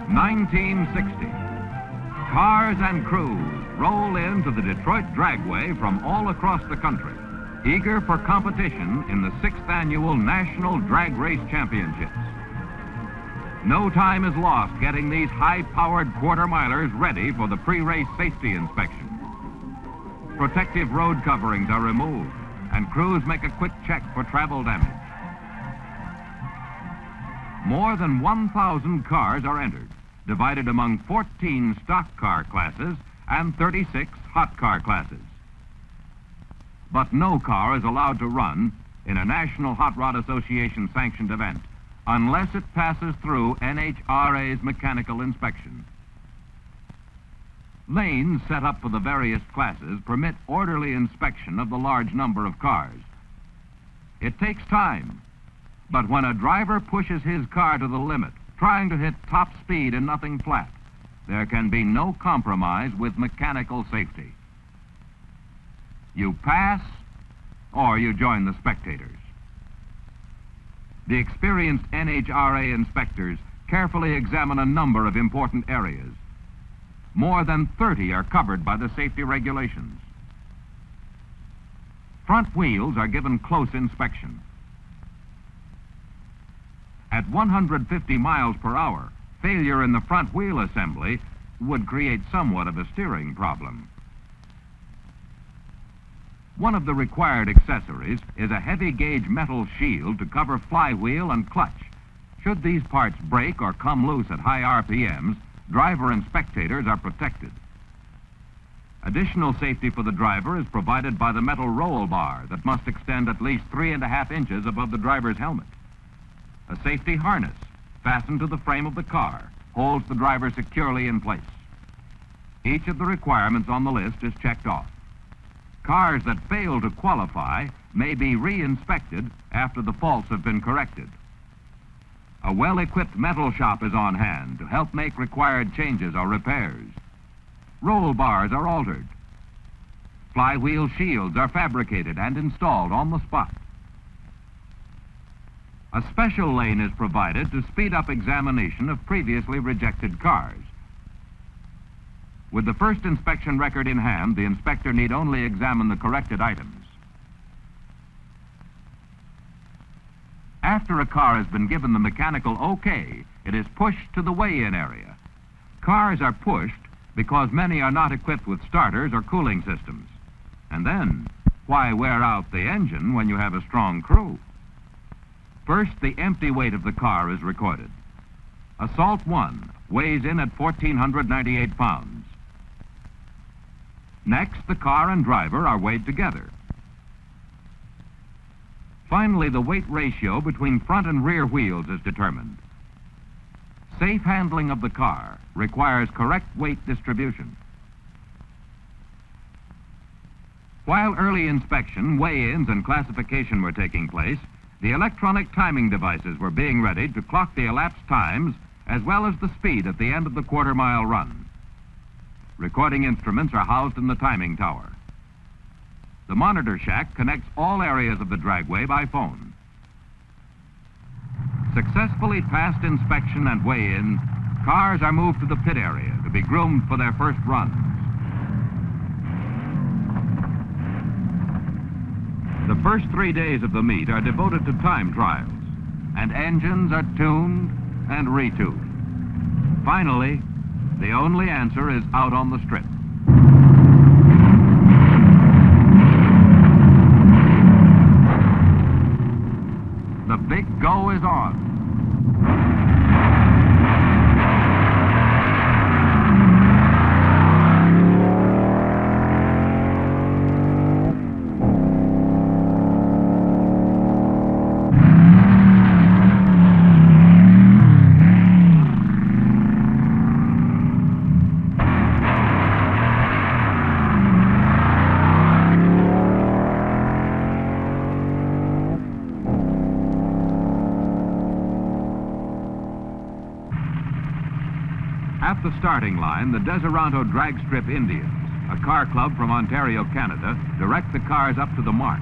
1960. Cars and crews roll into the Detroit Dragway from all across the country, eager for competition in the 6th Annual National Drag Race Championships. No time is lost getting these high-powered quarter-milers ready for the pre-race safety inspection. Protective road coverings are removed, and crews make a quick check for travel damage. More than 1,000 cars are entered, divided among 14 stock car classes and 36 hot car classes. But no car is allowed to run in a National Hot Rod Association sanctioned event unless it passes through NHRA's mechanical inspection. Lanes set up for the various classes permit orderly inspection of the large number of cars. It takes time, but when a driver pushes his car to the limit, trying to hit top speed and nothing flat, there can be no compromise with mechanical safety. You pass, or you join the spectators. The experienced NHRA inspectors carefully examine a number of important areas. More than 30 are covered by the safety regulations. Front wheels are given close inspection. At 150 miles per hour, failure in the front wheel assembly would create somewhat of a steering problem. One of the required accessories is a heavy gauge metal shield to cover flywheel and clutch. Should these parts break or come loose at high RPMs, driver and spectators are protected. Additional safety for the driver is provided by the metal roll bar that must extend at least 3.5 inches above the driver's helmet. A safety harness fastened to the frame of the car holds the driver securely in place. Each of the requirements on the list is checked off. Cars that fail to qualify may be re-inspected after the faults have been corrected. A well-equipped metal shop is on hand to help make required changes or repairs. Roll bars are altered. Flywheel shields are fabricated and installed on the spot. A special lane is provided to speed up examination of previously rejected cars. With the first inspection record in hand, the inspector need only examine the corrected items. After a car has been given the mechanical okay, it is pushed to the weigh-in area. Cars are pushed because many are not equipped with starters or cooling systems. And then, why wear out the engine when you have a strong crew? First, the empty weight of the car is recorded. Assault 1 weighs in at 1,498 pounds. Next, the car and driver are weighed together. Finally, the weight ratio between front and rear wheels is determined. Safe handling of the car requires correct weight distribution. While early inspection, weigh-ins, and classification were taking place, the electronic timing devices were being readied to clock the elapsed times as well as the speed at the end of the quarter-mile run. Recording instruments are housed in the timing tower. The monitor shack connects all areas of the dragway by phone. Successfully passed inspection and weigh-in, cars are moved to the pit area to be groomed for their first runs. The first 3 days of the meet are devoted to time trials, and engines are tuned and retuned. Finally, the only answer is out on the strip. The big go is on. At the starting line, the Deseronto Drag Strip Indians, a car club from Ontario, Canada, direct the cars up to the mark.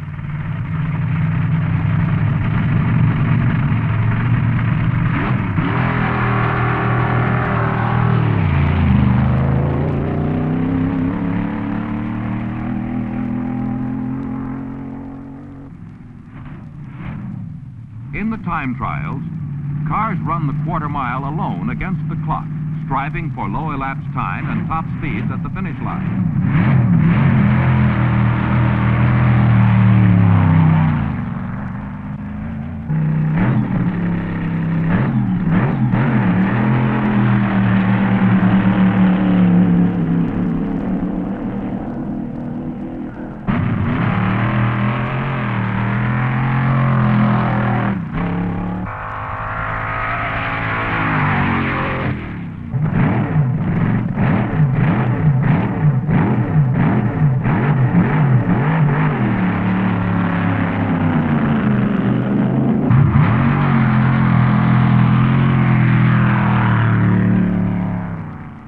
time trials, cars run the quarter mile alone against the clock, striving for low elapsed time and top speeds at the finish line.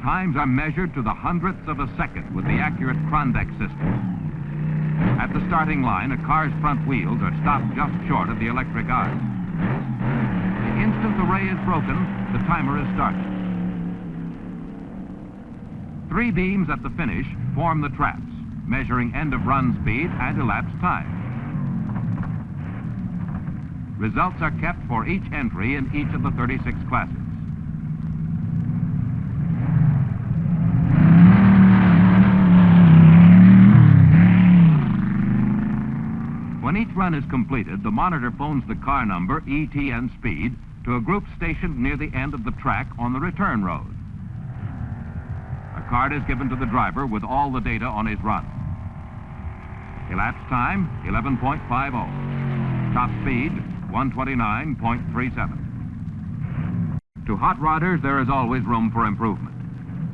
Times are measured to the hundredths of a second with the accurate Krondeck system. At the starting line, a car's front wheels are stopped just short of the electric eye. The instant the ray is broken, the timer is started. 3 beams at the finish form the traps, measuring end-of-run speed and elapsed time. Results are kept for each entry in each of the 36 classes. When each run is completed, the monitor phones the car number, ET, and speed to a group stationed near the end of the track on the return road. A card is given to the driver with all the data on his run. Elapsed time, 11.50. Top speed, 129.37. To hot rodders, there is always room for improvement.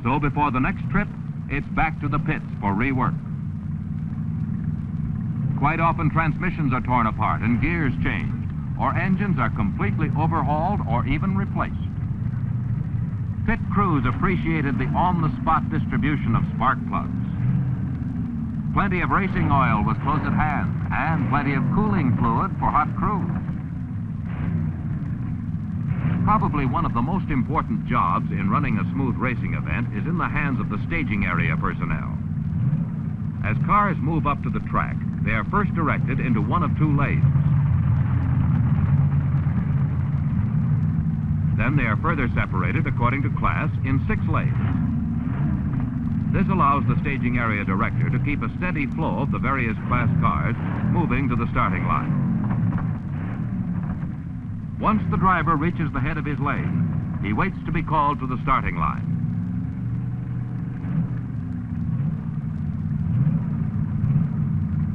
So before the next trip, it's back to the pits for rework. Quite often, transmissions are torn apart and gears changed, or engines are completely overhauled or even replaced. Pit crews appreciated the on-the-spot distribution of spark plugs. Plenty of racing oil was close at hand, and plenty of cooling fluid for hot crews. Probably one of the most important jobs in running a smooth racing event is in the hands of the staging area personnel. As cars move up to the track, they are first directed into one of 2 lanes. Then they are further separated according to class in 6 lanes. This allows the staging area director to keep a steady flow of the various class cars moving to the starting line. Once the driver reaches the head of his lane, he waits to be called to the starting line.